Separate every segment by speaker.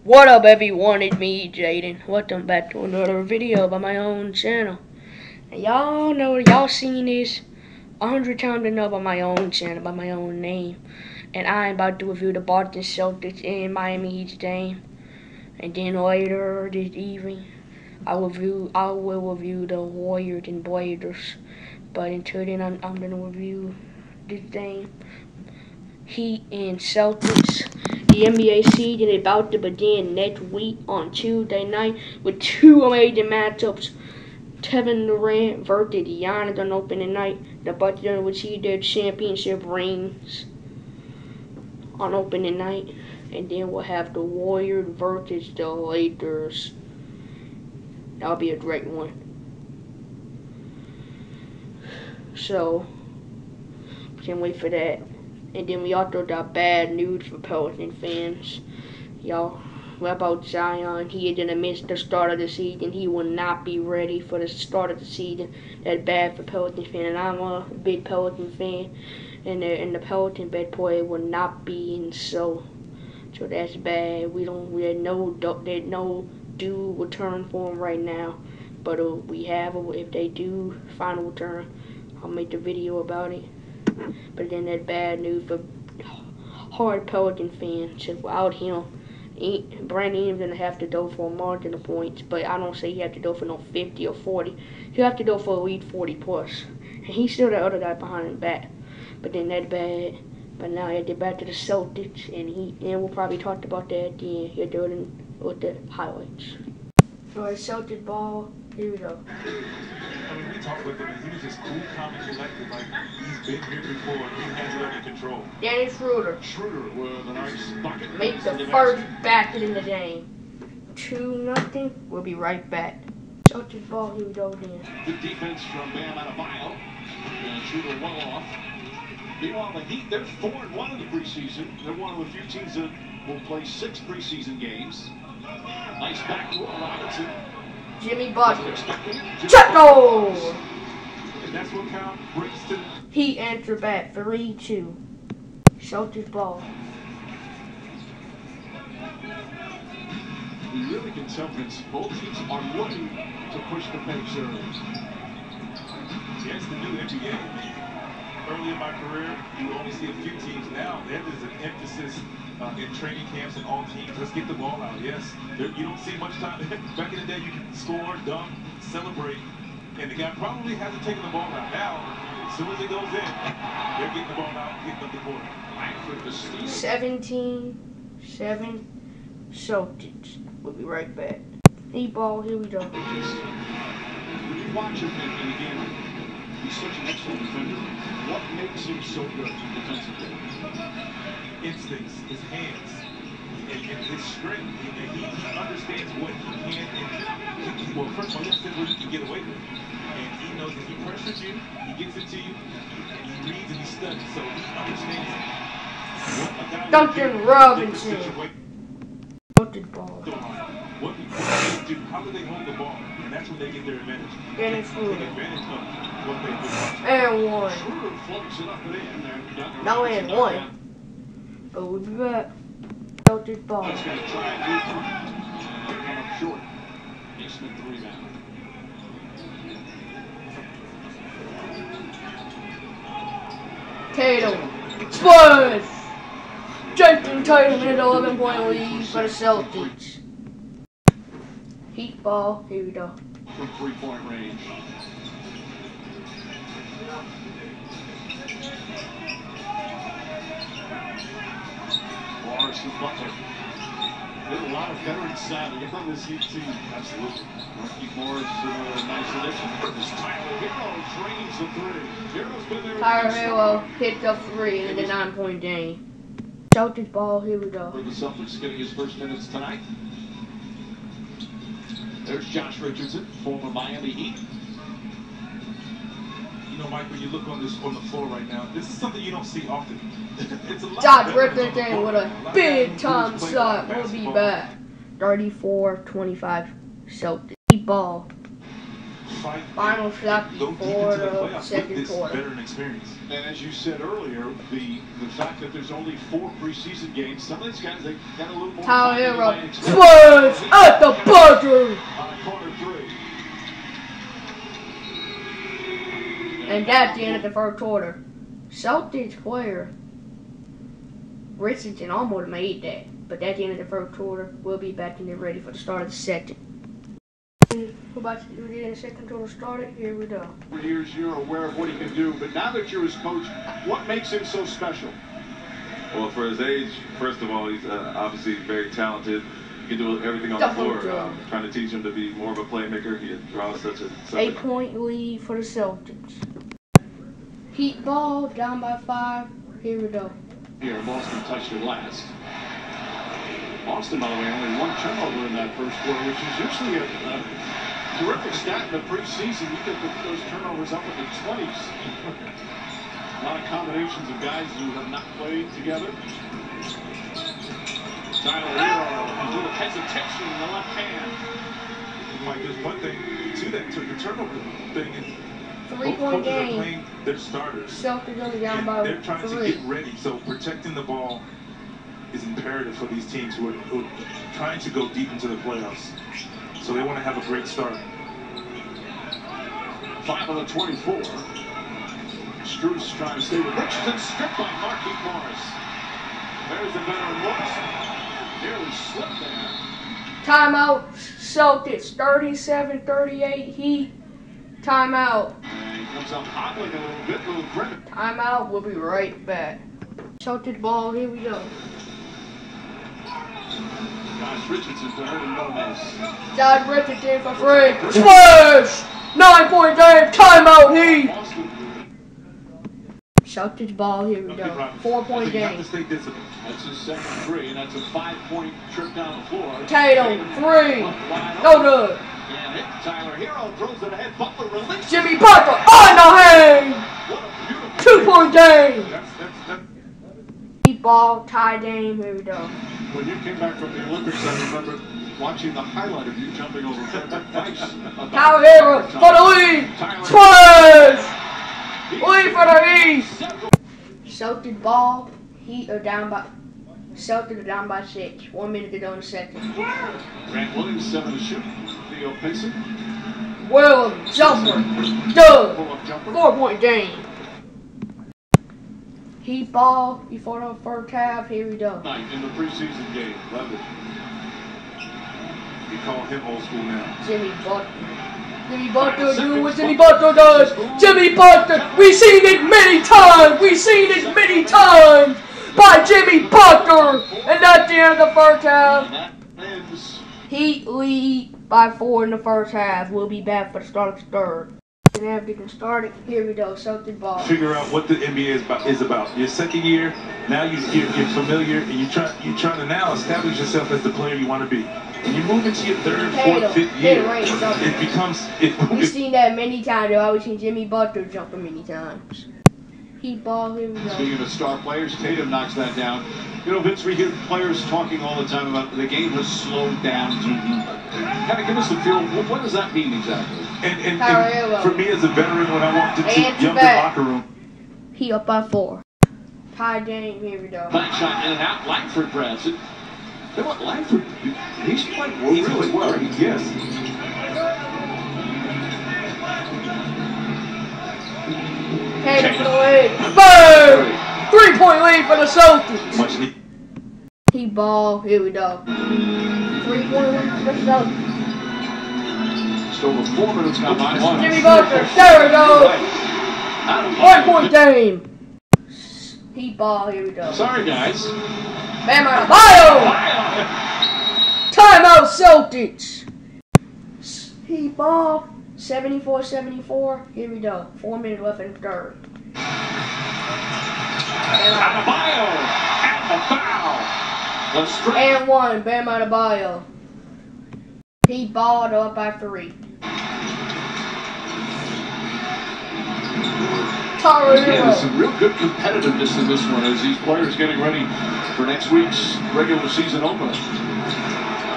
Speaker 1: What up, everyone? It's me, Jaden. Welcome back to another video by my own channel. And y'all know, y'all seen this 100 times enough on my own channel, by my own name. And I'm about to review the Boston Celtics and Miami Heat's game. And then later this evening, I will review the Warriors and Blazers. But until then, I'm gonna review this game. Heat and Celtics. The NBA season is about to begin next week on Tuesday night with two amazing matchups. Kevin Durant versus Giannis on opening night. The Bucks will receive their championship rings on opening night. And then we'll have the Warriors versus the Lakers. That'll be a great one. So, can't wait for that. And then we also got bad news for Pelicans fans. Y'all, what about Zion? He is going to miss the start of the season. He will not be ready for the start of the season. That's bad for Pelicans fans. And I'm a big Pelicans fan. And the Pelicans bad play will not be in so that's bad. There's no due return for him right now. But if they do final return, I'll make a video about it. But then that's bad news for hard Pelican fans. Without him, Brandon Ingram's going to have to go for a margin of points. But I don't say he have to go for no 50 or 40. He'll have to go for at least 40 plus. And he's still the other guy behind him back. But then that's bad. But now I get back to the Celtics. And we'll probably talk about that at the end. Here doing with the highlights. Alright, Celtics ball. Here we go.
Speaker 2: I mean, we talked with him, and he was just cool, calm, and collected. Like, he's been here before. He has it under control.
Speaker 1: Dennis Schroeder.
Speaker 2: Schroeder with a nice bucket.
Speaker 1: Make the first basket in the game. 2-0. We'll be right back. Celtics ball. Here we go again.
Speaker 3: Good defense from Bam Adebayo. And Schroeder well off. Meanwhile, the Heat, they're 4-1 in the preseason. They're one of the few teams that will play 6 preseason games. Nice backdoor, Robinson.
Speaker 1: Jimmy Butler. Checo!
Speaker 2: And that's what Kyle brings to...
Speaker 1: He entered back 3-2. Celtics ball.
Speaker 3: You really can tell that both teams are looking to push the pace early.
Speaker 2: Yes, the new NBA. Early in my career, you only see a few teams. Now, there's an emphasis in training camps and all teams. Let's get the ball out. Yes, you don't see much time. Back in the day, you can score, dunk, celebrate, and the guy probably hasn't taken the ball out. Now, as soon as it goes in, they're getting the ball out, getting up the court.
Speaker 1: 17-7 Celtics. We'll be right back. Heat ball, here we go.
Speaker 3: When you watch him, and again, he's such an excellent defender. What makes him so good defensively?
Speaker 2: Instincts, his hands, and his strength. He understands what he can and well, first of all, he understands what he can get away with. And he knows if he pressures you, he gets it to you, he reads and he studies, so he understands what a guy
Speaker 1: Duncan Robinson. Celtics ball.
Speaker 2: What they do, how do they hold the ball? And that's when they get their advantage.
Speaker 1: Dennis Schroeder.
Speaker 2: Take advantage of what they do.
Speaker 1: And one.
Speaker 3: Schroeder floats it up and in.
Speaker 1: No and one. But we'll be back. Celtics ball.
Speaker 3: He's going to try and do it. Come up short. Eastman 3 now.
Speaker 1: Tatum. Spurs. Jason Tatum hit 11-point lead for the Celtics. Heat ball. Here we go.
Speaker 3: From 3-point range. Morris and Butler. There's a lot of veterans on this Heat team. Absolutely. Marquise Morris is a nice addition. This Tyler Herro drains the 3. Herro's been there.
Speaker 1: Tyler Herro hit the 3 in the 9-point game. Celtics ball, here we go.
Speaker 3: For the Celtics getting his first minutes tonight. There's Josh Richardson, former Miami Heat.
Speaker 2: You know, Mike, when you look on the floor right now, this is something you don't see often. It's a lot.
Speaker 1: Josh Richardson with a big time shot. We'll be back. 34-25 Celtics. Heat ball.
Speaker 2: fight,
Speaker 1: Final shot
Speaker 2: go deep
Speaker 1: before
Speaker 2: into the
Speaker 1: the
Speaker 2: playoffs with
Speaker 1: second
Speaker 2: this
Speaker 1: quarter.
Speaker 2: veteran experience.
Speaker 3: And as you said earlier, the fact that there's only 4 preseason games, some of these guys, they got a little more time than they might
Speaker 1: Herro
Speaker 3: expect.
Speaker 1: swerves at the buzzer.
Speaker 3: On a corner 3.
Speaker 1: And that's the end of the first quarter. Celtics player Richardson almost made that. But that's the end of the first quarter. We'll be back and get ready for the start of the second. We're about to get the second quarter started. Here we go.
Speaker 3: For years, you're aware of what he can do, but now that you're his coach, what makes him so special?
Speaker 4: Well, for his age, first of all, he's obviously very talented. He can do everything on the floor. Trying to teach him to be more of a playmaker. He draws such a
Speaker 1: 8-point lead for the Celtics. Heat ball down by 5. Here we go.
Speaker 3: Here, Boston touched it last. Boston, by the way, only 1 turnover in that first quarter, which is usually a terrific stat in the preseason. You get those turnovers up in the 20s. A lot of combinations of guys who have not played together. Tyler Herro, a little hesitation in the left hand.
Speaker 2: Mike, there's one thing to that, to the turnover thing is
Speaker 1: 3-point
Speaker 2: both coaches are
Speaker 1: game.
Speaker 2: playing their starters.
Speaker 1: Celtics only down by
Speaker 2: They're trying
Speaker 1: 3.
Speaker 2: to get ready, so protecting the ball is imperative for these teams who are trying to go deep into the playoffs. So they want to have a great start.
Speaker 3: 5 of the 24. Strus trying to stay with Richardson, stripped by Marquise Morris. There's the veteran Morrison. Nearly slipped there.
Speaker 1: Timeout, Celtics, 37-38, Heat. Timeout.
Speaker 3: And he comes up hobbling a little bit, little credit.
Speaker 1: Timeout, we'll be right back. Celtics ball, here we go.
Speaker 3: Josh Richardson to Herro Gomez.
Speaker 1: Josh Richardson for 3. Splash! 9-point game, timeout, Heat.
Speaker 3: Boston.
Speaker 1: Celtics ball, here we go. 4-point game.
Speaker 3: That's his second 3, and that's a 5-point trip down the floor.
Speaker 1: Tatum, 3. No good.
Speaker 3: And it, Tyler Herro throws it ahead. Butler releases.
Speaker 1: Jimmy Butler on the hand.
Speaker 3: What a beautiful
Speaker 1: 2-point game.
Speaker 2: That's
Speaker 1: Heat ball, tie game, here we go.
Speaker 3: When you came back from the Olympics, I remember watching the highlight of you jumping over Vice.
Speaker 1: Tyler Herro for the lead. Splash! Lead for the East. Celtics ball, Heat are down by. Celtics are down by 6. 1 minute to go in the second.
Speaker 3: Grant Williams, 7 to shoot. Theo Pinson.
Speaker 1: Williams, jumper, done.
Speaker 3: Pull-up jumper.
Speaker 1: 4-point game. Heat ball before the first half. Here we go.
Speaker 3: Night in the preseason game.
Speaker 2: love it. You call him old school now.
Speaker 1: Jimmy Butler. Jimmy Butler doing what Jimmy Butler does. Jimmy Butler. We've seen it many times. We've seen it many times by Jimmy Butler. And that's the end of the first half.
Speaker 3: That ends.
Speaker 1: Heat lead by 4 in the first half. We'll be back for the start of the third. And after you can start it, here we go. Celtics ball.
Speaker 2: Figure out what the NBA is about. Your second year, now you're familiar, and you're trying to now establish yourself as the player you want to be. When you move into your 3rd, 4th, 5th year, it becomes.
Speaker 1: We've seen that many times. I've always seen Jimmy Butler jumping many times. Heat ball, here we go.
Speaker 3: Speaking of star players, Tatum knocks that down. You know, Vince, we hear players talking all the time about the game has slowed down. Kind of give us a feel. What does that mean exactly?
Speaker 2: And for me as a veteran, when I walked into younger locker room,
Speaker 1: he up by 4. Tie game, here we go.
Speaker 3: Back shot in and out. Langford grabs it. You know what, Langford, he's played really well.
Speaker 2: Yes.
Speaker 1: Tatum for the lead. Boom! 3-point lead for the Celtics.
Speaker 2: Much need.
Speaker 1: Heat ball, here we go. 3-point lead for the Celtics.
Speaker 3: Just over 4 minutes gone by.
Speaker 1: Jimmy Butler, there we go. 1-point game. Heat ball, here we go.
Speaker 3: Sorry, guys.
Speaker 1: Bam out of bio. Timeout, Celtics. Heat ball, 74-74. Here we go. 4 minutes left in the third.
Speaker 3: Adebayo at the foul.
Speaker 1: And 1, Bam Adebayo. Heat ball, they're up by 3.
Speaker 3: Yeah, there's some real good competitiveness in this one as these players getting ready for next week's regular season opener.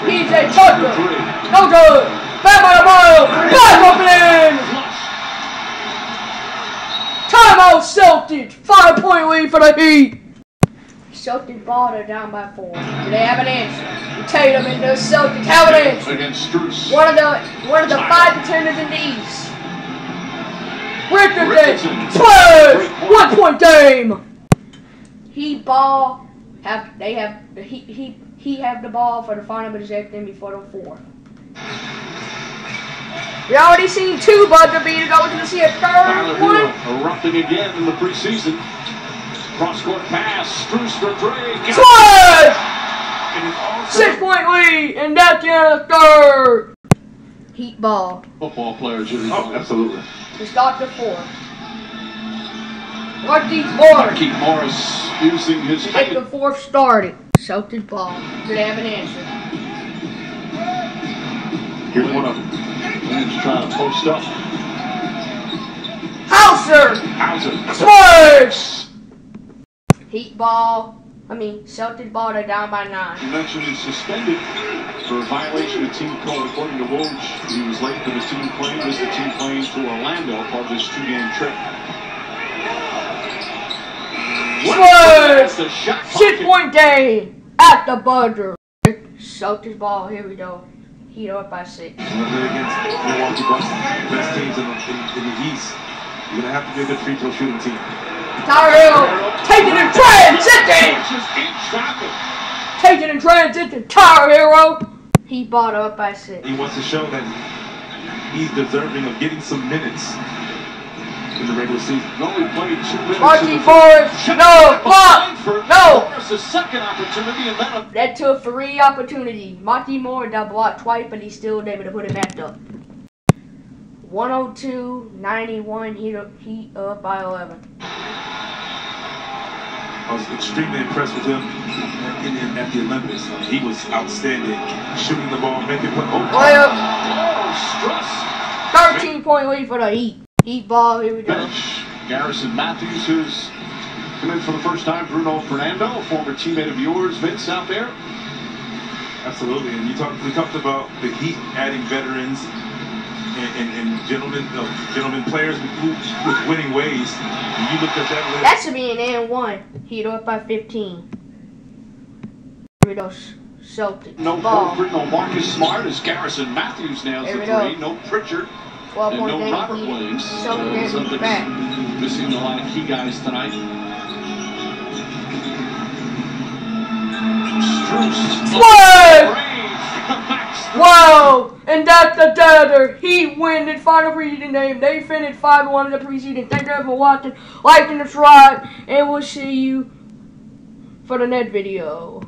Speaker 1: PJ Tucker, no good. Bam Adebayo, back up in. Celtics, 5-point lead for the Heat. Celtics ball, they're down by 4. Do they have an answer? Tatum and the Celtics have an answer.
Speaker 3: Against Struce.
Speaker 1: One of the 5 contenders in the East. Richardson, Spurs, 1-point game. Heat ball, he have the ball for the final possession before the 4th. We already seen 2 buzzer beaters. I was going to see a third one.
Speaker 3: Herro erupting again in the preseason. Cross-court pass, Struce for 3.
Speaker 1: Spurs! 6-point lead, and that's the end of the 3rd. Heat ball.
Speaker 3: Football player, Jimmy.
Speaker 2: Oh, absolutely.
Speaker 1: To start the 4th. Marquise
Speaker 3: Morris using his
Speaker 1: Get
Speaker 3: height.
Speaker 1: the 4th started. Celtics ball. Do they have an answer?
Speaker 3: Here's one of them. He's trying to post up.
Speaker 1: Hauser! Spurs! Heat ball. Celtics ball, they're down by 9.
Speaker 3: You mentioned he's suspended for a violation of team code. According to Woj, he was late for the team plane. Missed the team plane to Orlando, part of this 2-game trip.
Speaker 1: Spurs! 6-point game at the buzzer. Celtics ball, here we go. Heat up by 6.
Speaker 2: Against Milwaukee Bucks, best teams in the East. You're going to have to be a good free throw shooting team.
Speaker 1: Herro taking in transition! Taking in transition, Herro. He bought up by 6.
Speaker 2: He wants to show that he's deserving of getting some minutes in the regular season.
Speaker 3: Only played 2 minutes.
Speaker 1: Marquise Morris, no, block, no.
Speaker 3: The second opportunity, and then
Speaker 1: That took 3 opportunities. Marquise Morris got blocked twice, but he still able to put it back up. 102-91, Heat up by 11.
Speaker 2: I was extremely impressed with him at the Olympics. He was outstanding, shooting the ball, making play.
Speaker 1: Layup.
Speaker 3: Struce.
Speaker 1: 13-point lead for the Heat. Heat ball, here we go.
Speaker 3: Bench. Garrison Matthews, who's come in for the first time. Bruno Fernando, a former teammate of yours, Vince, out there.
Speaker 2: Absolutely, and we talked about the Heat adding veterans and gentlemen players with winning ways. And you looked at that list.
Speaker 1: That should be an N1. Heat up by 15. Here we go. Celtics.
Speaker 3: No
Speaker 1: ball.
Speaker 3: no Marcus Smart as Garrison Matthews nails the 3. No Pritchard.
Speaker 1: 12-point
Speaker 3: and no
Speaker 1: game.
Speaker 3: Robert Williams.
Speaker 1: Celtics back.
Speaker 3: Missing a lot of key guys tonight.
Speaker 1: Spurs! Wow! And that's the dagger. He win the final preseason game. They finished 5-1 in the preseason. Thank you for watching, liking, subscribe, and we'll see you for the next video.